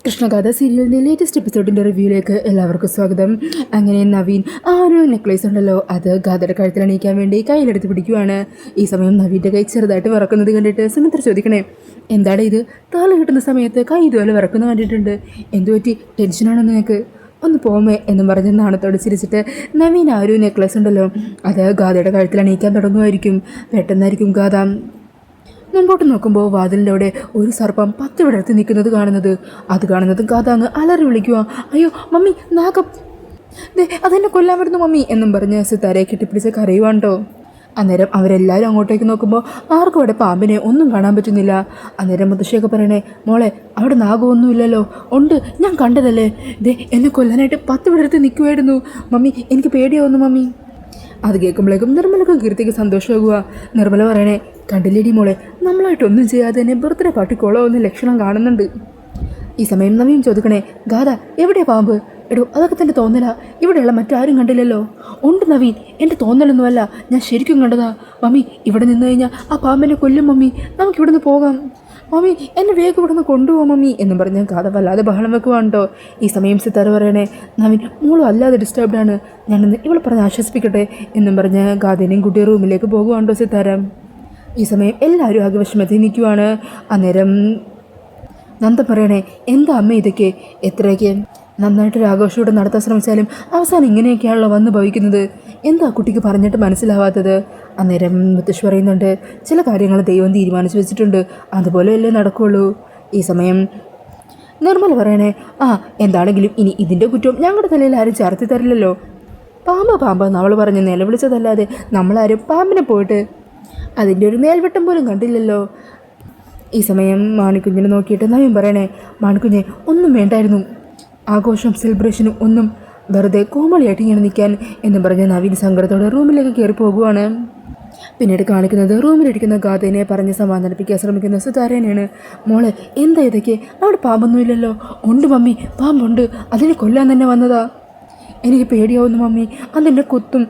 കൃഷ്ണഗാഥ സീരിയലിൻ്റെ ലേറ്റസ്റ്റ് എപ്പിസോഡിൻ്റെ റിവ്യൂയിലേക്ക് എല്ലാവർക്കും സ്വാഗതം. അങ്ങനെ നവീൻ ആ ഒരു നെക്ലേസ് ഉണ്ടല്ലോ, അത് ഗാഥയുടെ കഴുത്തിൽ അണിയിക്കാൻ വേണ്ടി കയ്യിലെടുത്ത് പിടിക്കുവാണ്. ഈ സമയം നവീൻ്റെ കൈ ചെറുതായിട്ട് വിറക്കുന്നത് കണ്ടിട്ട് സുമിത്ര ചോദിക്കണേ, എന്താണ് ഇത്? താള് കിട്ടുന്ന സമയത്ത് കൈ ഇതുപോലെ വിറക്കുന്ന കണ്ടിട്ടുണ്ട്, എന്തുപറ്റി? ടെൻഷനാണോ നിനക്ക്? ഒന്ന് പോമേ എന്നും പറഞ്ഞ് നാണത്തോട് ചിരിച്ചിട്ട് നവീൻ ആ ഒരു നെക്ലേസ് ഉണ്ടല്ലോ, അത് ഗാഥയുടെ കഴുത്തിൽ അണിയിക്കാൻ തുടങ്ങുമായിരിക്കും. പെട്ടെന്നായിരിക്കും ഗാഥ മുമ്പോട്ട് നോക്കുമ്പോൾ വാതിലിൻ്റെ അവിടെ ഒരു സർപ്പം 10 വിടർത്തി നിൽക്കുന്നത് കാണുന്നത്. അത് കാണുന്നത് ഗാഥ അങ്ങ് അലറി വിളിക്കുക, അയ്യോ മമ്മി, നാഗം, അതെന്നെ കൊല്ലാൻ വരുന്നു മമ്മി എന്നും പറഞ്ഞ് സിത്താരയെ കെട്ടിപ്പിടിച്ച് കരയുവാണ്ടോ. അന്നേരം അവരെല്ലാവരും അങ്ങോട്ടേക്ക് നോക്കുമ്പോൾ ആർക്കും അവിടെ പാമ്പിനെ ഒന്നും കാണാൻ പറ്റുന്നില്ല. അന്നേരം മുത്തശ്ശിയൊക്കെ പറയണേ, മോളെ അവിടെ നാഗമൊന്നുമില്ലല്ലോ. ഉണ്ട്, ഞാൻ കണ്ടതല്ലേ, എന്നെ കൊല്ലാനായിട്ട് 10 വിടർത്തി നിൽക്കുമായിരുന്നു മമ്മി, എനിക്ക് പേടിയാവുന്നു മമ്മി. അത് കേൾക്കുമ്പോഴേക്കും നിർമ്മലക്കും കീർത്തിക്ക് സന്തോഷമാകുക. നിർമ്മല പറയണേ, കണ്ടില്ലേടി മോളെ, നമ്മളായിട്ടൊന്നും ചെയ്യാതെ തന്നെ ബർത്ത്ഡേ പാർട്ടി കൊളാവുന്ന ലക്ഷണം കാണുന്നുണ്ട്. ഈ സമയം നവീൻ ചോദിക്കണേ, ഗാഥ എവിടെയാ പാമ്പ്? എടോ അതൊക്കെ തന്നെ തോന്നലാ, ഇവിടെയുള്ള മറ്റാരും കണ്ടില്ലല്ലോ. ഉണ്ട് നവീൻ, എൻ്റെ തോന്നലൊന്നുമല്ല, ഞാൻ ശരിക്കും കണ്ടതാ മമ്മി. ഇവിടെ നിന്ന് കഴിഞ്ഞാൽ ആ പാമ്പിനെ കൊല്ലും മമ്മി, നമുക്കിവിടെ നിന്ന് പോകാം മമ്മി, എന്നെ വേഗം ഇവിടെ നിന്ന് കൊണ്ടുപോകാം മമ്മി എന്നും പറഞ്ഞ് ഗാഥ വല്ലാതെ ബഹളം വെക്കുവാണ് കേട്ടോ. ഈ സമയം സിത്താര പറയണേ, നവീൻ മോളും അല്ലാതെ ഡിസ്റ്റർബ്ഡാണ്, ഞാനിന്ന് ഇവളെ പറഞ്ഞ് ആശ്വസിപ്പിക്കട്ടെ എന്നും പറഞ്ഞ് ഗാഥേനെയും കുട്ടി റൂമിലേക്ക് പോകുവാണ്ടോ സിത്താര. ഈ സമയം എല്ലാവരും ആകെ വിഷമത്തിൽ നിൽക്കുവാണ്. അന്നേരം നന്ദ പറയണേ, എന്താ അമ്മ ഇതൊക്കെ? എത്രയൊക്കെ നന്നായിട്ടൊരു ആഘോഷത്തോടെ നടത്താൻ ശ്രമിച്ചാലും അവസാനം ഇങ്ങനെയൊക്കെയാണല്ലോ വന്ന് ഭവിക്കുന്നത്. എന്താ കുട്ടിക്ക് പറഞ്ഞിട്ട് മനസ്സിലാവാത്തത്? അന്നേരം മുത്തശ്ശി പറയുന്നുണ്ട്, ചില കാര്യങ്ങൾ ദൈവം തീരുമാനിച്ചു വെച്ചിട്ടുണ്ട്, അതുപോലെയല്ലേ നടക്കുകയുള്ളൂ. ഈ സമയം നിർമ്മല പറയണേ, എന്താണെങ്കിലും ഇനി ഇതിൻ്റെ കുറ്റവും ഞങ്ങളുടെ തലയിൽ ആരും ചാർത്തി തരില്ലല്ലോ. പാമ്പ് നമ്മൾ പറഞ്ഞ് നിലവിളിച്ചതല്ലാതെ നമ്മളാരും പാമ്പിനെ പോയിട്ട് അതിൻ്റെ ഒരു നേൽവെട്ടം പോലും കണ്ടില്ലല്ലോ. ഈ സമയം മാണിക്കുഞ്ഞിനെ നോക്കിയിട്ട് നവീൻ പറയണേ, മാണിക്കുഞ്ഞെ ഒന്നും വേണ്ടായിരുന്നു, ആഘോഷം സെലിബ്രേഷനും ഒന്നും, വെറുതെ കോമളിയായിട്ട് ഇങ്ങനെ നിൽക്കാൻ എന്നും പറഞ്ഞ് നവീൻ സങ്കടത്തോടെ റൂമിലേക്ക് കയറി പോകുവാണ്. പിന്നീട് കാണിക്കുന്നത് റൂമിലിരിക്കുന്ന ഗാഥേനെ പറഞ്ഞ് സമാധാനിപ്പിക്കാൻ ശ്രമിക്കുന്ന സിതാരേനെയാണ്. മോളെ എന്താ ഇതൊക്കെ? അവിടെ പാമ്പൊന്നുമില്ലല്ലോ. ഉണ്ട് മമ്മി, പാമ്പുണ്ട്, അതിനെ കൊല്ലാൻ തന്നെ വന്നതാ. എനിക്ക് പേടിയാവുന്നു മമ്മി, അതെന്നെ കൊത്തും,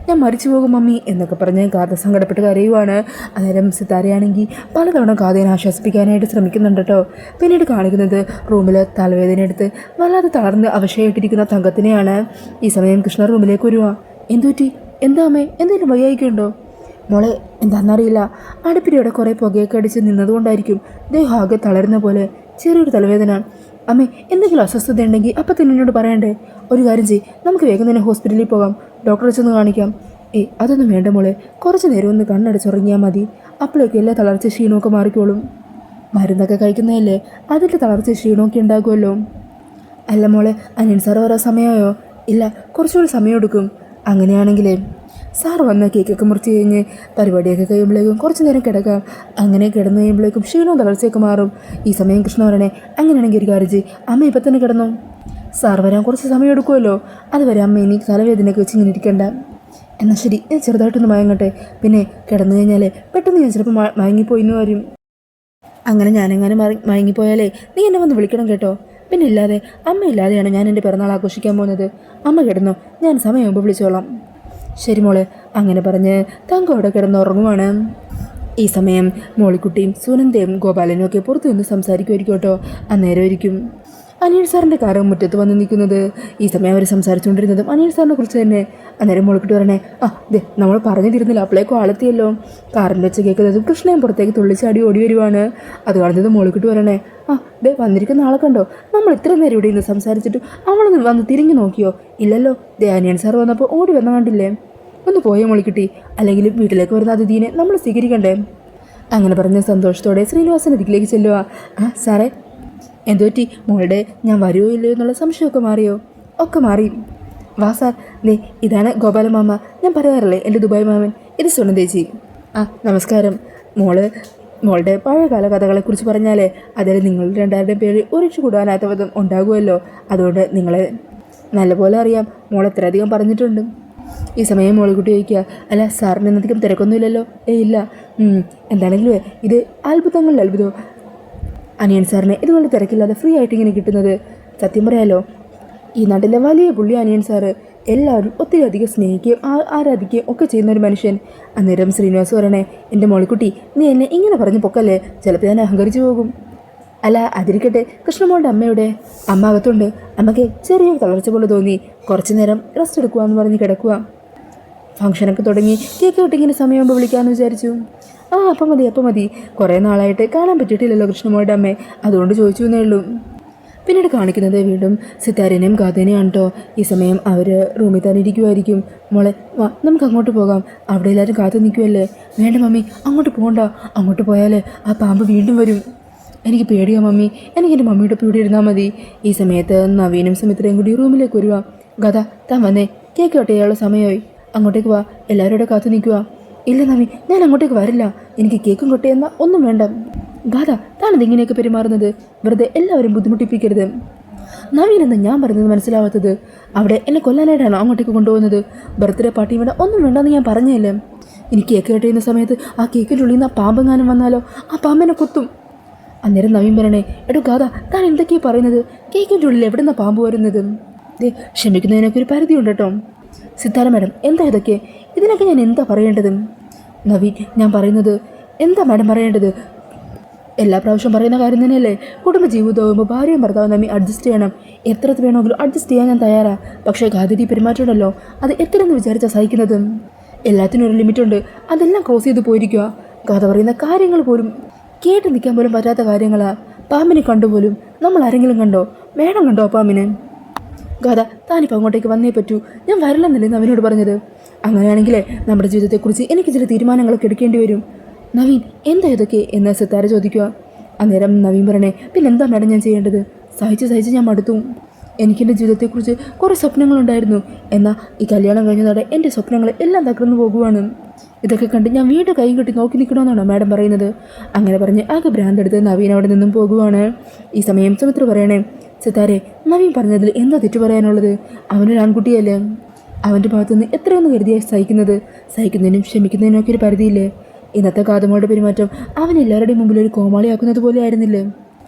ഞാൻ മരിച്ചു പോകും മമ്മി എന്നൊക്കെ പറഞ്ഞ് ഗാഥ സങ്കടപ്പെട്ട് കരയുവാണ്. അന്നേരം സിതാരയാണെങ്കിൽ പലതവണ ഗാഥയെ ആശ്വസിപ്പിക്കാനായിട്ട് ശ്രമിക്കുന്നുണ്ട് കേട്ടോ. പിന്നീട് കാണിക്കുന്നത് റൂമിൽ തലവേദന എടുത്ത് വല്ലാതെ തളർന്ന് അവശയായിട്ടിരിക്കുന്ന തങ്കത്തിനെയാണ്. ഈ സമയം കൃഷ്ണ റൂമിലേക്ക് വരുവാ. എന്തുപറ്റി? എന്താ അമ്മേ, എന്തെങ്കിലും വയ്യായിക്കുണ്ടോ? മോളെ എന്താണെന്നറിയില്ല, അടുപ്പിലൂടെ കുറേ പുകയൊക്കെ അടിച്ച് നിന്നതുകൊണ്ടായിരിക്കും ദേഹം ആകെ തളരുന്ന പോലെ ചെറിയൊരു തലവേദന. അമ്മേ എന്തെങ്കിലും അസ്വസ്ഥത ഉണ്ടെങ്കിൽ അപ്പം തന്നെ എന്നോട് പറയണ്ടേ? ഒരു കാര്യം ചെയ്യ്, നമുക്ക് വേഗം തന്നെ ഹോസ്പിറ്റലിൽ പോകാം, ഡോക്ടറെ ചെന്ന് കാണിക്കാം. അതൊന്നും വേണ്ട മോളെ, കുറച്ച് നേരം ഒന്ന് കണ്ണടച്ചുറങ്ങിയാൽ മതി, അപ്പോഴേക്കും എല്ലാ തളർച്ച ക്ഷീണമൊക്കെ മാറിക്കോളും. മരുന്നൊക്കെ കഴിക്കുന്നതല്ലേ, അതിൻ്റെ തളർച്ച ക്ഷീണമൊക്കെ ഉണ്ടാകുമല്ലോ. അല്ല മോളെ, അനിയൻ സാറ് വരാൻ സമയമായോ? ഇല്ല, കുറച്ചുകൂടി സമയം എടുക്കും. അങ്ങനെയാണെങ്കിലേ സാറ് വന്ന് കേക്കൊക്കെ മുറിച്ച് കഴിഞ്ഞ് പരിപാടിയൊക്കെ കഴിയുമ്പോഴേക്കും കുറച്ച് നേരം കിടക്കാം. അങ്ങനെ കിടന്നു കഴിയുമ്പോഴേക്കും ക്ഷീണവും തളർച്ചയൊക്കെ മാറും. ഈ സമയം കൃഷ്ണ പറയണേ, അങ്ങനെയാണെങ്കിൽ ഒരു കാര്യം ചെയ്യ്, അമ്മ ഇപ്പം തന്നെ കിടന്നോ, സാർ വരാൻ കുറച്ച് സമയം എടുക്കുമല്ലോ, അതുവരെ അമ്മ ഇനി തലവേദനയൊക്കെ വെച്ച് ഇങ്ങനെ ഇരിക്കണ്ട. എന്നാൽ ശരി, ഞാൻ ചെറുതായിട്ടൊന്ന് മയങ്ങട്ടെ, പിന്നെ കിടന്നു കഴിഞ്ഞാൽ പെട്ടെന്ന് ഞാൻ ചിലപ്പോൾ മയങ്ങിപ്പോയിന്ന് വരും. അങ്ങനെ ഞാനെങ്ങനെ മയങ്ങിപ്പോയാലേ നീ എന്നെ വന്ന് വിളിക്കണം കേട്ടോ. പിന്നെ ഇല്ലാതെ അമ്മ ഇല്ലാതെയാണ് ഞാൻ എൻ്റെ പിറന്നാൾ ആഘോഷിക്കാൻ പോകുന്നത്. അമ്മ കിടന്നോ, ഞാൻ സമയമാകുമ്പോൾ വിളിച്ചോളാം. ശരി മോളെ. അങ്ങനെ പറഞ്ഞ് തങ്കം അവിടെ കിടന്നുറങ്ങുവാണ്. ഈ സമയം മോളിക്കുട്ടിയും സുനന്ദയും ഗോപാലനും ഒക്കെ പുറത്തു നിന്ന് സംസാരിക്കുമായിരിക്കും കേട്ടോ. അന്നേരം ആയിരിക്കും അനിയൻ സാറിൻ്റെ കാറ് മുറ്റത്ത് വന്ന് നിൽക്കുന്നത്. ഈ സമയം അവർ സംസാരിച്ചുകൊണ്ടിരുന്നതും അനിയൻ സാറിനെ കുറിച്ച് തന്നെ. അന്നേരം മോളിക്കുട്ടി പറയണേ, നമ്മൾ പറഞ്ഞു തരുന്നില്ല, അപ്പോഴേക്കും ആളെത്തിയല്ലോ. കാറിൻ്റെ വെച്ച് കേൾക്കുന്നതും കൃഷ്ണയും പുറത്തേക്ക് തുള്ളിച്ചാടി ഓടി വരുവാണ്. അത് കാണുന്നത് മോളിക്കുട്ടി പറയണേ, വന്നിരിക്കുന്ന ആളെ കണ്ടോ? നമ്മൾ ഇത്ര നേരം ഇവിടെ നിന്ന് സംസാരിച്ചിട്ട് അവളൊന്ന് വന്ന് തിരിഞ്ഞു നോക്കിയോ? ഇല്ലല്ലോ. അനിയൻ സാർ വന്നപ്പോൾ ഓടി വന്ന കണ്ടില്ലേ? ഒന്ന് പോയോ മോളിക്കുട്ടി, അല്ലെങ്കിൽ വീട്ടിലേക്ക് വരുന്ന അതിഥീനെ നമ്മൾ സ്വീകരിക്കണ്ടേ? അങ്ങനെ പറഞ്ഞ സന്തോഷത്തോടെ ശ്രീനിവാസൻ ഇതിലേക്ക് ചെല്ലുക. സാറേ എന്തുപറ്റി? മോളുടെ ഞാൻ വരുമോ ഇല്ലയോ എന്നുള്ള സംശയമൊക്കെ മാറിയോ? ഒക്കെ മാറി. വാ സാർ, ഇതാണ് ഗോപാല മാമ, ഞാൻ പറയാറില്ലേ എൻ്റെ ദുബായ് മാമൻ. ഇത് സുനന്ദേച്ചി. നമസ്കാരം. മോളുടെ പഴയകാല കഥകളെക്കുറിച്ച് പറഞ്ഞാലേ അതിൽ നിങ്ങൾ രണ്ടാരുടെയും പേര് ഒരിച്ചു കൂടാനാത്ത വിധം ഉണ്ടാകുമല്ലോ. അതുകൊണ്ട് നിങ്ങളെ നല്ലപോലെ അറിയാം, മോൾ എത്രയധികം പറഞ്ഞിട്ടുണ്ട്. ഈ സമയം മോളിക്കുട്ടി ചോദിക്കുക, അല്ല സാറിന് എന്നധികം തിരക്കൊന്നുമില്ലല്ലോ? ഇല്ല. എന്താണെങ്കിലും ഇത് അത്ഭുതങ്ങളിൽ അത്ഭുതം. അനിയൻ സാറിനെ ഇതുപോലെ തിരക്കില്ലാതെ ഫ്രീ ആയിട്ട് ഇങ്ങനെ കിട്ടുന്നത്. സത്യം പറയാലോ, ഈ നാട്ടിലെ വലിയ പുള്ളി അനിയൻ സാറ്. എല്ലാവരും ഒത്തിരി അധികം സ്നേഹിക്കുകയും ആരാധിക്കുകയും ഒക്കെ ചെയ്യുന്ന ഒരു മനുഷ്യൻ. അന്നേരം ശ്രീനിവാസ് പറയണേ, എൻ്റെ മോളിക്കുട്ടി നീ എന്നെ ഇങ്ങനെ പറഞ്ഞ് പൊക്കല്ലേ, ചിലപ്പോൾ ഞാൻ അഹങ്കരിച്ചു പോകും. അല്ല അതിരിക്കട്ടെ, കൃഷ്ണമോളുടെ അമ്മയുടെ അമ്മ അകത്തുണ്ട്. അമ്മയ്ക്ക് ചെറിയ തളർച്ച പോലെ തോന്നി. കുറച്ചു നേരം റെസ്റ്റ് എടുക്കുവാന്ന് പറഞ്ഞ് കിടക്കുക. ഫംഗ്ഷനൊക്കെ തുടങ്ങി. കേക്ക് കട്ടിങ്ങിന് സമയമാകുമ്പോൾ വിളിക്കാമെന്ന് വിചാരിച്ചു. അപ്പം മതി. കുറേ നാളായിട്ട് കാണാൻ പറ്റിയിട്ടില്ലല്ലോ കൃഷ്ണമോളുടെ അമ്മയെ, അതുകൊണ്ട് ചോദിച്ചു എന്നേ ഉള്ളൂ. പിന്നീട് കാണിക്കുന്നത് വീണ്ടും സിത്താരനെയും ഗാഥേനെയാണ് കേട്ടോ. ഈ സമയം അവർ റൂമിൽ തന്നെ ഇരിക്കുമായിരിക്കും. മോളെ വാ, നമുക്ക് അങ്ങോട്ട് പോകാം, അവിടെ എല്ലാവരും കാത്തു നിൽക്കുമല്ലേ. വേണ്ട മമ്മി, അങ്ങോട്ട് പോകണ്ട. അങ്ങോട്ട് പോയാൽ ആ പാമ്പ് വീണ്ടും വരും. എനിക്ക് പേടിയാ മമ്മി, എനിക്ക് എൻ്റെ മമ്മിയുടെ കൂടെ ഇരുന്നാൽ മതി. ഈ സമയത്ത് നവീനും സുമിത്രയും കൂടി റൂമിലേക്ക് വരുക. ഗാഥ, താൻ വന്നേ, കേക്ക് കട്ട് ചെയ്യാനുള്ള സമയമായി. അങ്ങോട്ടേക്ക് വാ, എല്ലാവരും ഇവിടെ കാത്തു നിൽക്കുക. ഇല്ല നവി, ഞാൻ അങ്ങോട്ടേക്ക് വരില്ല. എനിക്ക് കേക്കും കൊട്ടയെന്ന ഒന്നും വേണ്ട. ഗാഥ, താനത് ഇങ്ങനെയൊക്കെ പെരുമാറുന്നത്? വെറുതെ എല്ലാവരും ബുദ്ധിമുട്ടിപ്പിക്കരുത്. നവീൻ എന്താ ഞാൻ പറയുന്നത് മനസ്സിലാവാത്തത്? അവിടെ എന്നെ കൊല്ലാനായിട്ടാണോ അങ്ങോട്ടേക്ക് കൊണ്ടുപോകുന്നത്? ബർത്ത്ഡേ പാർട്ടി ഇവിടെ ഒന്നും വേണ്ടെന്ന് ഞാൻ പറഞ്ഞല്ലേ. എനിക്ക് കേക്ക് കട്ട് ചെയ്യുന്ന സമയത്ത് ആ കേക്കിൻ്റെ ഉള്ളിൽ നിന്ന് ആ പാമ്പെങ്ങാനും വന്നാലോ? ആ പാമ്പിനെ കൊത്തും. അന്നേരം നവീൻ പറയണേ, എടോ ഗാഥ, താൻ എന്തൊക്കെയാണ് പറയുന്നത്? കേക്കിൻ്റെ ഉള്ളിൽ എവിടെ നിന്നാണ് പാമ്പ് വരുന്നത്? ക്ഷമിക്കുന്നതിനൊക്കെ ഒരു പരിധിയുണ്ട് കേട്ടോ. സിത്താര മാഡം, എന്താ ഇതൊക്കെ? ഇതിനൊക്കെ ഞാൻ എന്താ പറയേണ്ടത്? നവീൻ, ഞാൻ പറയുന്നത് എന്താ മാഡം പറയേണ്ടത്? എല്ലാ പ്രാവശ്യം പറയുന്ന കാര്യം തന്നെയല്ലേ. കുടുംബജീവിതമാകുമ്പോൾ ഭാര്യയും ഭർത്താവും തമ്മിൽ അഡ്ജസ്റ്റ് ചെയ്യണം. എത്ര വേണമെങ്കിലും അഡ്ജസ്റ്റ് ചെയ്യാൻ ഞാൻ തയ്യാറാണ്. പക്ഷേ ഗാഥയുടെ പെരുമാറ്റമുണ്ടല്ലോ, അത് എത്രയെന്ന് വിചാരിച്ചാൽ സഹിക്കുന്നത്? എല്ലാത്തിനും ഒരു ലിമിറ്റുണ്ട്. അതെല്ലാം ക്രോസ് ചെയ്ത് പോയിരിക്കുക. ഗാഥ പറയുന്ന കാര്യങ്ങൾ പോലും കേട്ട് നിൽക്കാൻ പോലും പറ്റാത്ത കാര്യങ്ങളാണ്. പാമ്പിനെ കണ്ടുപോലും നമ്മൾ ആരെങ്കിലും കണ്ടോ? മേഡം കണ്ടോ പാമ്പിനെ? ഗാഥ, താനിപ്പോൾ അങ്ങോട്ടേക്ക് വന്നേ പറ്റൂ. ഞാൻ വരില്ലെന്നല്ലേ നവീനോട് പറഞ്ഞത്? അങ്ങനെയാണെങ്കിലേ നമ്മുടെ ജീവിതത്തെക്കുറിച്ച് എനിക്ക് ചില തീരുമാനങ്ങളൊക്കെ എടുക്കേണ്ടി വരും. നവീൻ, എന്താ ഇതൊക്കെ എന്ന് സിത്താര ചോദിക്കുക. അന്നേരം നവീൻ പറയണേ, പിന്നെന്താ മാഡം ഞാൻ ചെയ്യേണ്ടത്? സഹിച്ച് ഞാൻ മടുത്തു. എനിക്കെൻ്റെ ജീവിതത്തെക്കുറിച്ച് കുറേ സ്വപ്നങ്ങളുണ്ടായിരുന്നു. എന്നാൽ ഈ കല്യാണം കഴിഞ്ഞതോടെ എൻ്റെ സ്വപ്നങ്ങൾ എല്ലാം തകർന്നു പോകുവാണ്. ഇതൊക്കെ കണ്ട് ഞാൻ വീണ്ടും കൈ കെട്ടി നോക്കി നിൽക്കണമെന്നാണോ മാഡം പറയുന്നത്? അങ്ങനെ പറഞ്ഞ് ആകെ ഭ്രാന്തെടുത്ത് നവീൻ അവിടെ നിന്നും പോകുവാണ്. ഈ സമയം സുമിത്ര പറയണേ, സിത്താരെ, നവീൻ പറഞ്ഞതിൽ എന്താ തെറ്റു പറയാനുള്ളത്? അവനൊരു ആൺകുട്ടിയല്ലേ. അവൻ്റെ ഭാഗത്തുനിന്ന് എത്രയൊന്ന് കരുതിയായി സഹിക്കുന്നതിനും ക്ഷമിക്കുന്നതിനും ഒക്കെ ഒരു പരിധിയില്ലേ? ഇന്നത്തെ കാതമോളുടെ പെരുമാറ്റം അവൻ എല്ലാവരുടെയും മുമ്പിൽ ഒരു കോമാളിയാക്കുന്നത് പോലെ ആയിരുന്നില്ലേ?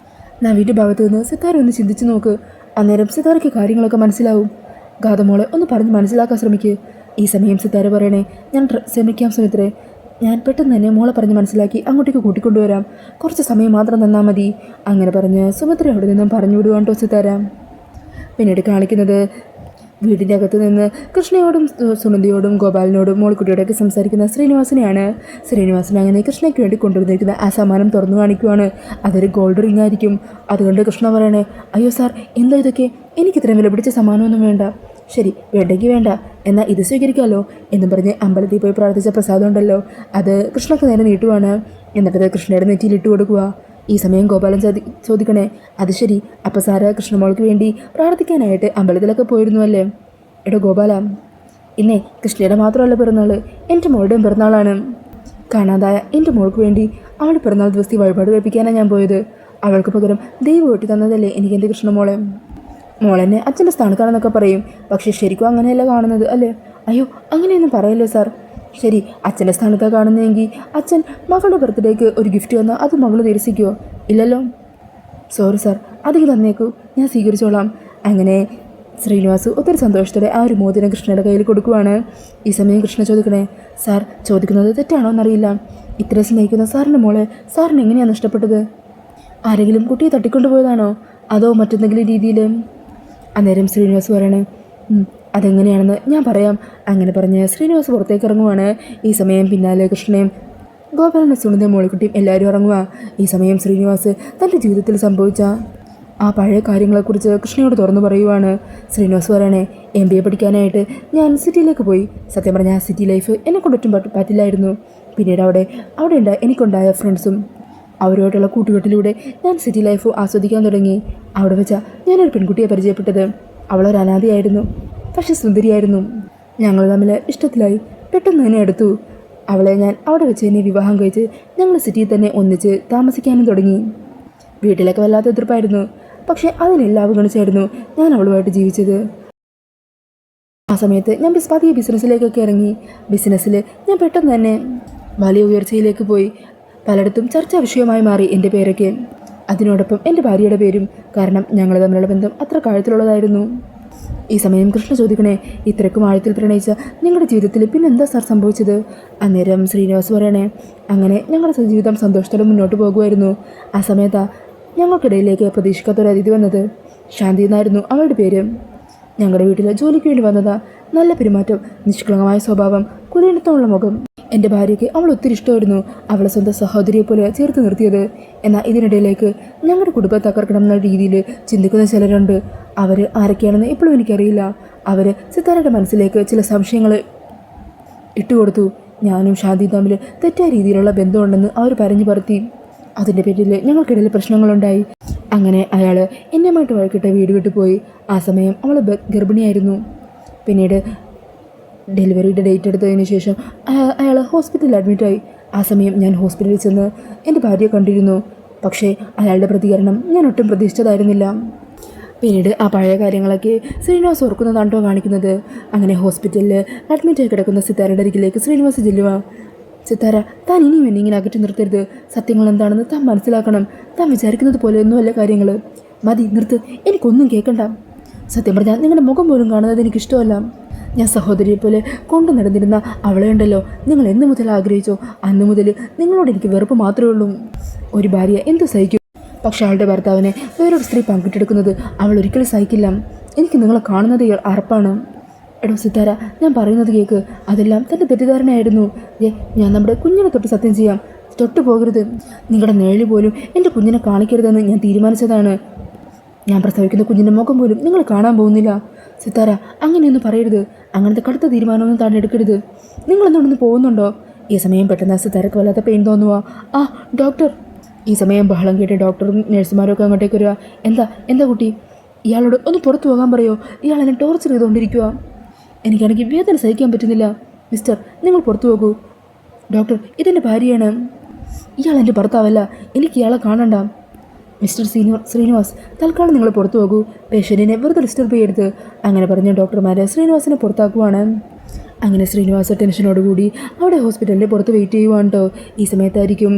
നവീൻ്റെ ഭാഗത്തു നിന്ന് സിത്താര ഒന്ന് ചിന്തിച്ച് നോക്ക്. അന്നേരം സിത്താരയ്ക്ക് കാര്യങ്ങളൊക്കെ മനസ്സിലാവും. ഗാതമോളെ ഒന്ന് പറഞ്ഞ് മനസ്സിലാക്കാൻ ശ്രമിക്കുക. ഈ സമയം സിത്താര പറയണേ, ഞാൻ ശ്രമിക്കാം സുമിത്രേ. ഞാൻ പെട്ടെന്ന് തന്നെ മോളെ പറഞ്ഞ് മനസ്സിലാക്കി അങ്ങോട്ടേക്ക് കൂട്ടിക്കൊണ്ടുവരാം. കുറച്ച് സമയം മാത്രം തന്നാൽ മതി. അങ്ങനെ പറഞ്ഞ് സുമിത്ര അവിടെ നിന്നും പറഞ്ഞു വിടുവാണ്ടോ സിത്താര. പിന്നീട് കാണിക്കുന്നത് വീടിൻ്റെ അകത്ത് നിന്ന് കൃഷ്ണയോടും സുനന്ദയോടും ഗോപാലിനോടും മോളിക്കുട്ടിയോടൊക്കെ സംസാരിക്കുന്ന ശ്രീനിവാസനെയാണ്. ശ്രീനിവാസൻ അങ്ങനെ കൃഷ്ണയ്ക്ക് വേണ്ടി കൊണ്ടുവന്നിരിക്കുന്ന ആ സമ്മാനം തുറന്നു കാണിക്കുവാണ്. അതൊരു ഗോൾഡ് റിംഗ് ആയിരിക്കും. അതുകൊണ്ട് കൃഷ്ണ പറയണേ, അയ്യോ സാർ, എന്താ ഇതൊക്കെ? എനിക്കിത്രയും വില പിടിച്ച സമ്മാനമൊന്നും വേണ്ട. ശരി, വേണ്ടെങ്കിൽ വേണ്ട, എന്നാൽ ഇത് സ്വീകരിക്കാമല്ലോ എന്നും പറഞ്ഞ് അമ്പലത്തിൽ പോയി പ്രാർത്ഥിച്ച പ്രസാദം ഉണ്ടല്ലോ, അത് കൃഷ്ണക്ക് നേരെ നീട്ടുവാണ്. എന്നിട്ടത് കൃഷ്ണയുടെ നെറ്റിയിൽ ഇട്ട് കൊടുക്കുക. ഈ സമയം ഗോപാലൻ ചോദിക്കണേ, അത് ശരി, അപ്പം സാറ് കൃഷ്ണമോൾക്ക് വേണ്ടി പ്രാർത്ഥിക്കാനായിട്ട് അമ്പലത്തിലൊക്കെ പോയിരുന്നു അല്ലേ? എടോ ഗോപാല, ഇന്നേ കൃഷ്ണയുടെ മാത്രമല്ല പിറന്നാൾ, എൻ്റെ മോളുടെയും പിറന്നാളാണ്. കാണാതായ എൻ്റെ മോൾക്ക് വേണ്ടി അവളുടെ പിറന്നാൾ ദിവസം വഴിപാട് കഴിപ്പിക്കാനാണ് ഞാൻ പോയത്. അവൾക്ക് പകരം ദൈവം ഒട്ടി തന്നതല്ലേ എനിക്ക് എൻ്റെ കൃഷ്ണമോളെ. മോളെന്നെ അച്ഛൻ്റെ സ്ഥാനത്താണെന്നൊക്കെ പറയും, പക്ഷേ ശരിക്കും അങ്ങനെയല്ല കാണുന്നത് അല്ലേ? അയ്യോ, അങ്ങനെയൊന്നും പറയല്ലോ സാർ. ശരി, അച്ഛൻ്റെ സ്ഥാനത്താണ് കാണുന്നതെങ്കിൽ അച്ഛൻ മകളുടെ ബർത്ത്ഡേക്ക് ഒരു ഗിഫ്റ്റ് വന്നാൽ അത് മകൾ നിരസിക്കുമോ? ഇല്ലല്ലോ. സോറി സാർ, അതിന് തന്നേക്കൂ, ഞാൻ സ്വീകരിച്ചോളാം. അങ്ങനെ ശ്രീനിവാസ് ഒത്തിരി സന്തോഷത്തോടെ ആ ഒരു മോതിരം കൃഷ്ണയുടെ കയ്യിൽ കൊടുക്കുവാണ്. ഈ സമയം കൃഷ്ണ ചോദിക്കണേ, സാർ ചോദിക്കുന്നത് തെറ്റാണോ എന്നറിയില്ല, ഇത്ര സ്നേഹിക്കുന്ന സാറിൻ്റെ മോളെ സാറിന് എങ്ങനെയാണ് നഷ്ടപ്പെട്ടത്? ആരെങ്കിലും കുട്ടിയെ തട്ടിക്കൊണ്ടുപോയതാണോ, അതോ മറ്റെന്തെങ്കിലും രീതിയിൽ? അന്നേരം ശ്രീനിവാസ് പറയണേ, അതെങ്ങനെയാണെന്ന് ഞാൻ പറയാം. അങ്ങനെ പറഞ്ഞ് ശ്രീനിവാസ് പുറത്തേക്ക് ഇറങ്ങുവാണ്. ഈ സമയം പിന്നാലെ കൃഷ്ണയും ഗോപാലനും സുനന്ദയും മോളിക്കുട്ടിയും എല്ലാവരും ഇറങ്ങുക. ഈ സമയം ശ്രീനിവാസ് തൻ്റെ ജീവിതത്തിൽ സംഭവിച്ച ആ പഴയ കാര്യങ്ങളെക്കുറിച്ച് കൃഷ്ണയോട് തുറന്നു പറയുവാണ്. ശ്രീനിവാസ് പറയണേ, MBA പഠിക്കാനായിട്ട് ഞാൻ സിറ്റിയിലേക്ക് പോയി. സത്യം പറഞ്ഞാൽ ആ സിറ്റി ലൈഫ് എന്നെക്കൊണ്ടൊട്ടും പറ്റില്ലായിരുന്നു. പിന്നീട് അവിടെ എനിക്കുണ്ടായ ഫ്രണ്ട്സും അവരോട്ടുള്ള കൂട്ടുകെട്ടിലൂടെ ഞാൻ സിറ്റി ലൈഫ് ആസ്വദിക്കാൻ തുടങ്ങി. അവിടെ വെച്ചാൽ ഞാനൊരു പെൺകുട്ടിയെ പരിചയപ്പെട്ടത്. അവളൊരു അനാഥയായിരുന്നു, പക്ഷെ സുന്ദരിയായിരുന്നു. ഞങ്ങൾ തമ്മിൽ ഇഷ്ടത്തിലായി. പെട്ടെന്ന് തന്നെ എടുത്തു. അവളെ ഞാൻ അവിടെ വെച്ച് തന്നെ വിവാഹം കഴിച്ച് ഞങ്ങൾ സിറ്റിയിൽ തന്നെ ഒന്നിച്ച് താമസിക്കാനും തുടങ്ങി. വീട്ടിലൊക്കെ വല്ലാത്ത എതിർപ്പായിരുന്നു, പക്ഷേ അതിനെല്ലാം അവഗണിച്ചായിരുന്നു ഞാൻ അവളുമായിട്ട് ജീവിച്ചത്. ആ സമയത്ത് ഞാൻ പതിയെ ബിസിനസ്സിലേക്കൊക്കെ ഇറങ്ങി. ബിസിനസ്സിൽ ഞാൻ പെട്ടെന്ന് തന്നെ വലിയ ഉയർച്ചയിലേക്ക് പോയി. പലയിടത്തും ചർച്ചാ വിഷയമായി മാറി എൻ്റെ പേരൊക്കെ. അതിനോടൊപ്പം എൻ്റെ ഭാര്യയുടെ പേരും. കാരണം ഞങ്ങൾ തമ്മിലുള്ള ബന്ധം അത്ര ആഴത്തിലുള്ളതായിരുന്നു. ഈ സമയം കൃഷ്ണ ചോദിക്കണേ, ഇത്രയ്ക്കും ആഴത്തിൽ പ്രണയിച്ച നിങ്ങളുടെ ജീവിതത്തിൽ പിന്നെന്താ സാർ സംഭവിച്ചത്? അന്നേരം ശ്രീനിവാസ് പറയണേ, അങ്ങനെ ഞങ്ങളുടെ ജീവിതം സന്തോഷത്തോടെ മുന്നോട്ട് പോകുമായിരുന്നു. ആ സമയത്താ ഞങ്ങൾക്കിടയിലേക്ക് പ്രതീക്ഷിക്കാത്തൊരു അതിഥി വന്നത്. ശാന്തി എന്നായിരുന്നു അവളുടെ പേര്. ഞങ്ങളുടെ വീട്ടിൽ ജോലിക്ക് വേണ്ടി വന്നതാ. നല്ല പെരുമാറ്റം, നിഷ്കളങ്കമായ സ്വഭാവം, കുലീനത്വമുള്ള മുഖം. എൻ്റെ ഭാര്യയ്ക്ക് അവൾ ഒത്തിരി ഇഷ്ടമായിരുന്നു. അവളെ സ്വന്തം സഹോദരിയെ പോലെ ചേർത്ത് നിർത്തിയത്. എന്നാൽ ഇതിനിടയിലേക്ക് ഞങ്ങളുടെ കുടുംബം തകർക്കണം എന്ന രീതിയിൽ ചിന്തിക്കുന്ന ചിലരുണ്ട്. അവർ ആരൊക്കെയാണെന്ന് ഇപ്പോഴും എനിക്കറിയില്ല. അവർ സിത്താരയുടെ മനസ്സിലേക്ക് ചില സംശയങ്ങൾ ഇട്ടുകൊടുത്തു. ഞാനും ശാന്തിയും തമ്മിൽ തെറ്റായ രീതിയിലുള്ള ബന്ധമുണ്ടെന്ന് അവർ പറഞ്ഞു പറത്തി. അതിൻ്റെ പേരിൽ ഞങ്ങൾക്കിടയിൽ പ്രശ്നങ്ങളുണ്ടായി. അങ്ങനെ അയാൾ എന്നെയുമായിട്ട് വഴക്കിട്ട് വീട് വിട്ടു പോയി. ആ സമയം അവൾ ഗർഭിണിയായിരുന്നു. പിന്നീട് ഡെലിവറിയുടെ ഡേറ്റ് എടുത്തതിന് ശേഷം അയാൾ ഹോസ്പിറ്റലിൽ അഡ്മിറ്റായി. ആ സമയം ഞാൻ ഹോസ്പിറ്റലിൽ ചെന്ന് എൻ്റെ ഭാര്യയെ കണ്ടിരുന്നു. പക്ഷേ അയാളുടെ പ്രതികരണം ഞാൻ ഒട്ടും പ്രതീക്ഷിച്ചതായിരുന്നില്ല. പിന്നീട് ആ പഴയ കാര്യങ്ങളൊക്കെ ശ്രീനിവാസ് ഓർക്കുന്നതാണ്ടോ കാണിക്കുന്നത്. അങ്ങനെ ഹോസ്പിറ്റലിൽ അഡ്മിറ്റായി കിടക്കുന്ന സിത്താരയുടെ അരികിലേക്ക് ശ്രീനിവാസ് ചെല്ലുക. സിത്താര, താൻ ഇനിയും എന്നെ ഇങ്ങനെ അകറ്റി നിർത്തരുത്. സത്യങ്ങൾ എന്താണെന്ന് താൻ മനസ്സിലാക്കണം. താൻ വിചാരിക്കുന്നത് പോലെയൊന്നുമല്ല കാര്യങ്ങൾ. മതി, നിർത്ത്. എനിക്കൊന്നും കേൾക്കണ്ട. സത്യം പറഞ്ഞാൽ നിങ്ങളുടെ മുഖം പോലും കാണുന്നത് എനിക്കിഷ്ടമല്ല. ഞാൻ സഹോദരിയെ പോലെ കൊണ്ടു നടന്നിരുന്ന അവളെ ഉണ്ടല്ലോ, നിങ്ങൾ എന്ന് മുതൽ ആഗ്രഹിച്ചോ അന്ന് മുതൽ നിങ്ങളോട് എനിക്ക് വെറുപ്പ് മാത്രമേ ഉള്ളൂ. ഒരു ഭാര്യ എന്തു സഹിക്കും? പക്ഷെ അവളുടെ ഭർത്താവിനെ വേറൊരു സ്ത്രീ പങ്കിട്ടെടുക്കുന്നത് അവൾ ഒരിക്കലും സഹിക്കില്ല. എനിക്ക് നിങ്ങളെ കാണുന്നത് അറപ്പാണ്. എടോ സിത്താര, ഞാൻ പറയുന്നത് കേൾക്ക്. അതെല്ലാം തൻ്റെ തെറ്റിദ്ധാരണയായിരുന്നു. ഞാൻ നമ്മുടെ കുഞ്ഞിനെ തൊട്ട് സത്യം ചെയ്യാം. തൊട്ടു പോകരുത്. നിങ്ങളുടെ നേഴി പോലും എൻ്റെ കുഞ്ഞിനെ കാണിക്കരുതെന്ന് ഞാൻ തീരുമാനിച്ചതാണ്. ഞാൻ പ്രസവിക്കുന്ന കുഞ്ഞിൻ്റെ മുഖം പോലും നിങ്ങൾ കാണാൻ പോകുന്നില്ല. സിത്താര, അങ്ങനെയൊന്നും പറയരുത്. അങ്ങനത്തെ കടുത്ത തീരുമാനമൊന്നും താൻ എടുക്കരുത്. നിങ്ങളെന്നോടൊന്ന് പോകുന്നുണ്ടോ? ഈ സമയം പെട്ടെന്ന് സിത്താരക്ക് വല്ലാത്ത പെയിൻ തോന്നുക. ആ ഡോക്ടർ. ഈ സമയം ബഹളം കേട്ട് ഡോക്ടറും നഴ്സുമാരും ഒക്കെ അങ്ങോട്ടേക്ക് വരിക. എന്താ കുട്ടി? ഇയാളോട് ഒന്ന് പുറത്തു പോകാൻ പറയോ? ഇയാൾ എന്നെ ടോർച്ചർ ചെയ്തുകൊണ്ടിരിക്കുക. എനിക്കാണെങ്കിൽ വേദന സഹിക്കാൻ പറ്റുന്നില്ല. മിസ്റ്റർ, നിങ്ങൾ പുറത്തു പോകൂ. ഡോക്ടർ, ഇതെൻ്റെ ഭാര്യയാണ്. ഇയാൾ എൻ്റെ ഭർത്താവല്ല. എനിക്ക് ഇയാളെ കാണണ്ട. മിസ്റ്റർ ശ്രീനിവാസ്, തൽക്കാലം നിങ്ങൾ പുറത്തു പോകൂ. പേഷ്യൻറ്റിനെ വെറുതെ ഡിസ്റ്റർബ് ചെയ്യരുത്. അങ്ങനെ പറഞ്ഞ ഡോക്ടർമാർ ശ്രീനിവാസിനെ പുറത്താക്കുവാണ്. അങ്ങനെ ശ്രീനിവാസ് ടെൻഷനോടുകൂടി അവിടെ ഹോസ്പിറ്റലിൻ്റെ പുറത്ത് വെയിറ്റ് ചെയ്യുവാണ് കേട്ടോ. ഈ സമയത്തായിരിക്കും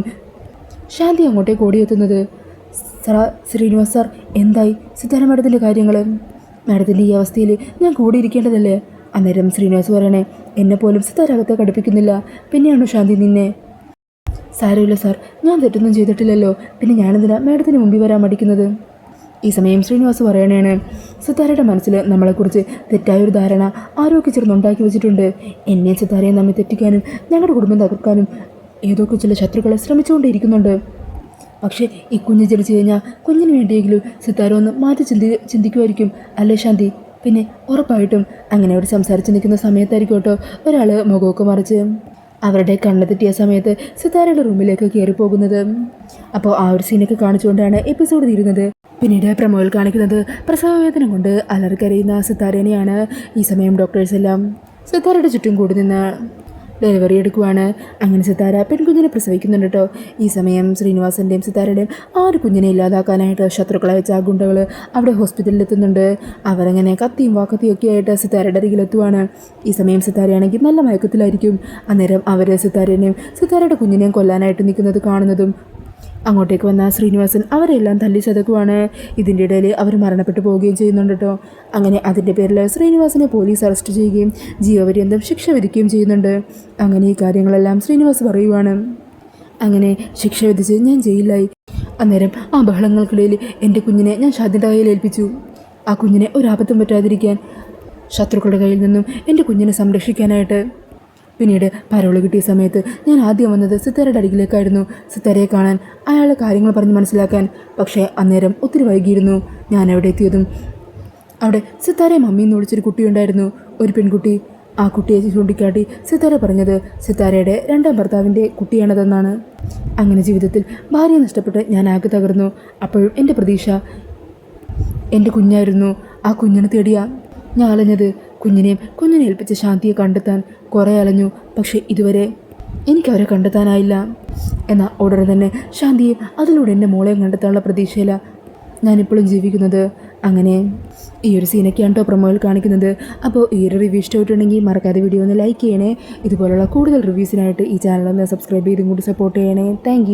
ശാന്തി അങ്ങോട്ടേക്ക് ഓടിയെത്തുന്നത്. ശ്രീനിവാസ് സാർ, എന്തായി സിത്താര മാഡത്തിൻ്റെ കാര്യങ്ങൾ? മാഡത്തിൻ്റെ ഈ അവസ്ഥയിൽ ഞാൻ കൂടിയിരിക്കേണ്ടതല്ലേ? അന്നേരം ശ്രീനിവാസ് പറയണേ, എന്നെപ്പോലും സിത്താര അകത്തേക്ക് അടുപ്പിക്കുന്നില്ല. പിന്നെയാണോ ശാന്തി നിന്നെ? സാരമില്ല സാർ, ഞാൻ തെറ്റൊന്നും ചെയ്തിട്ടില്ലല്ലോ. പിന്നെ ഞാനെന്തിനാ മാഡത്തിന് മുമ്പിൽ വരാൻ മടിക്കുന്നത്? ഈ സമയം ശ്രീനിവാസ് പറയണേണ്, സിത്താരയുടെ മനസ്സിൽ നമ്മളെക്കുറിച്ച് തെറ്റായൊരു ധാരണ ആരോഗ്യ ചേർന്നുണ്ടാക്കി വെച്ചിട്ടുണ്ട്. എന്നെ സിത്താരയെ നമ്മെ തെറ്റിക്കാനും ഞങ്ങളുടെ കുടുംബം തകർക്കാനും ഏതൊക്കെ ചില ശത്രുക്കളെ ശ്രമിച്ചുകൊണ്ടേയിരിക്കുന്നുണ്ട്. പക്ഷേ ഈ കുഞ്ഞ് ജനിച്ചു കഴിഞ്ഞാൽ കുഞ്ഞിന് വേണ്ടിയെങ്കിലും സിത്താര ഒന്ന് മാറ്റി ചിന്തിക്കുമായിരിക്കും അല്ലേ ശാന്തി? പിന്നെ ഉറപ്പായിട്ടും. അങ്ങനെ അവർ സംസാരിച്ച് നിൽക്കുന്ന സമയത്തായിരിക്കും കേട്ടോ ഒരാൾ മുഖമൊക്കെ മറിച്ച് അവരുടെ കണ്ണ് തെറ്റിയ സമയത്ത് സിത്താരയുടെ റൂമിലേക്ക് കയറി പോകുന്നത്. അപ്പോൾ ആ ഒരു സീനൊക്കെ കാണിച്ചുകൊണ്ടാണ് എപ്പിസോഡ് തീരുന്നത്. പിന്നീട് പ്രമോയിൽ കാണിക്കുന്നത് പ്രസവവേദന കൊണ്ട് അലറിക്കരയുന്ന സിത്താരേനെയാണ്. ഈ സമയം ഡോക്ടേഴ്സ് എല്ലാം സിത്താരയുടെ ചുറ്റും കൂടി നിന്ന് ഡെലിവറി എടുക്കുവാണ്. അങ്ങനെ സിത്താര പെൺകുഞ്ഞിനെ പ്രസവിക്കുന്നുണ്ട് കേട്ടോ. ഈ സമയം ശ്രീനിവാസൻ്റെയും സിത്താരയുടെയും ആ ഒരു കുഞ്ഞിനെ ഇല്ലാതാക്കാനായിട്ട് ശത്രുക്കളെ വെച്ച ആ ഗുണ്ടകൾ അവിടെ ഹോസ്പിറ്റലിൽ എത്തുന്നുണ്ട്. അവരങ്ങനെ കത്തിയും വാക്കത്തിയും ഒക്കെ ആയിട്ട് സിത്താരയുടെ അരികിലെത്തുവാണ്. ഈ സമയം സിത്താരയാണെങ്കിൽ നല്ല മയക്കത്തിലായിരിക്കും. അന്നേരം അവർ സിത്താരേനെയും സിത്താരയുടെ കുഞ്ഞിനെയും കൊല്ലാനായിട്ട് നിൽക്കുന്നത് കാണുന്നതും അങ്ങോട്ടേക്ക് വന്ന ശ്രീനിവാസൻ അവരെല്ലാം തല്ലി ചതക്കുവാണ്. ഇതിൻ്റെ ഇടയിൽ അവർ മരണപ്പെട്ടു പോവുകയും ചെയ്യുന്നുണ്ട് കേട്ടോ. അങ്ങനെ അതിൻ്റെ പേരിൽ ശ്രീനിവാസനെ പോലീസ് അറസ്റ്റ് ചെയ്യുകയും ജീവപര്യന്തം ശിക്ഷ വിധിക്കുകയും ചെയ്യുന്നുണ്ട്. അങ്ങനെ ഈ കാര്യങ്ങളെല്ലാം ശ്രീനിവാസ് പറയുവാണ്. അങ്ങനെ ശിക്ഷ വിധിച്ച് ഞാൻ ജയിലിലായി. അന്നേരം ആ ബഹളങ്ങൾക്കിടയിൽ എൻ്റെ കുഞ്ഞിനെ ഞാൻ ഷാദിൻ്റെ കയ്യിൽ ഏൽപ്പിച്ചു. ആ കുഞ്ഞിനെ ഒരാപത്തും പറ്റാതിരിക്കാൻ, ശത്രുക്കളുടെ കയ്യിൽ നിന്നും എൻ്റെ കുഞ്ഞിനെ സംരക്ഷിക്കാനായിട്ട്. പിന്നീട് പരോള് കിട്ടിയ സമയത്ത് ഞാൻ ആദ്യം വന്നത് സിത്താരയുടെ അരികിലേക്കായിരുന്നു, സിത്താരയെ കാണാൻ, അയാളുടെ കാര്യങ്ങൾ പറഞ്ഞ് മനസ്സിലാക്കാൻ. പക്ഷേ അന്നേരം ഒത്തിരി വൈകിയിരുന്നു. ഞാൻ അവിടെ എത്തിയതും അവിടെ സിത്താരയെ മമ്മിന്ന് വിളിച്ചൊരു കുട്ടിയുണ്ടായിരുന്നു, ഒരു പെൺകുട്ടി. ആ കുട്ടിയെ ചൂണ്ടിക്കാട്ടി സിത്താര പറഞ്ഞത് സിത്താരയുടെ രണ്ടാം ഭർത്താവിൻ്റെ കുട്ടിയാണതെന്നാണ്. അങ്ങനെ ജീവിതത്തിൽ ഭാര്യയെ നഷ്ടപ്പെട്ട് ഞാൻ ആകെ തകർന്നു. അപ്പോഴും എൻ്റെ പ്രതീക്ഷ എൻ്റെ കുഞ്ഞായിരുന്നു. ആ കുഞ്ഞിനെ തേടിയാ ഞാൻ അലഞ്ഞത്. കുഞ്ഞിനെ ഏൽപ്പിച്ച ശാന്തിയെ കണ്ടെത്താൻ കുറേ അലഞ്ഞു. പക്ഷേ ഇതുവരെ എനിക്കവരെ കണ്ടെത്താനായില്ല. എന്നാൽ ഉടനെ തന്നെ ശാന്തിയെ, അതിലൂടെ എൻ്റെ മോളെയും കണ്ടെത്താനുള്ള പ്രതീക്ഷയില്ല ഞാനിപ്പോഴും ജീവിക്കുന്നത്. അങ്ങനെ ഈ ഒരു സീനൊക്കെയാണ് കേട്ടോ പ്രൊമോയിൽ കാണിക്കുന്നത്. അപ്പോൾ ഈ ഒരു റിവ്യൂ ഇഷ്ടമായിട്ടുണ്ടെങ്കിൽ മറക്കാതെ വീഡിയോ ഒന്ന് ലൈക്ക് ചെയ്യണേ. ഇതുപോലുള്ള കൂടുതൽ റിവ്യൂസിനായിട്ട് ഈ ചാനൽ ഒന്ന് സബ്സ്ക്രൈബ് ചെയ്തും കൂടി സപ്പോർട്ട് ചെയ്യണേ. താങ്ക്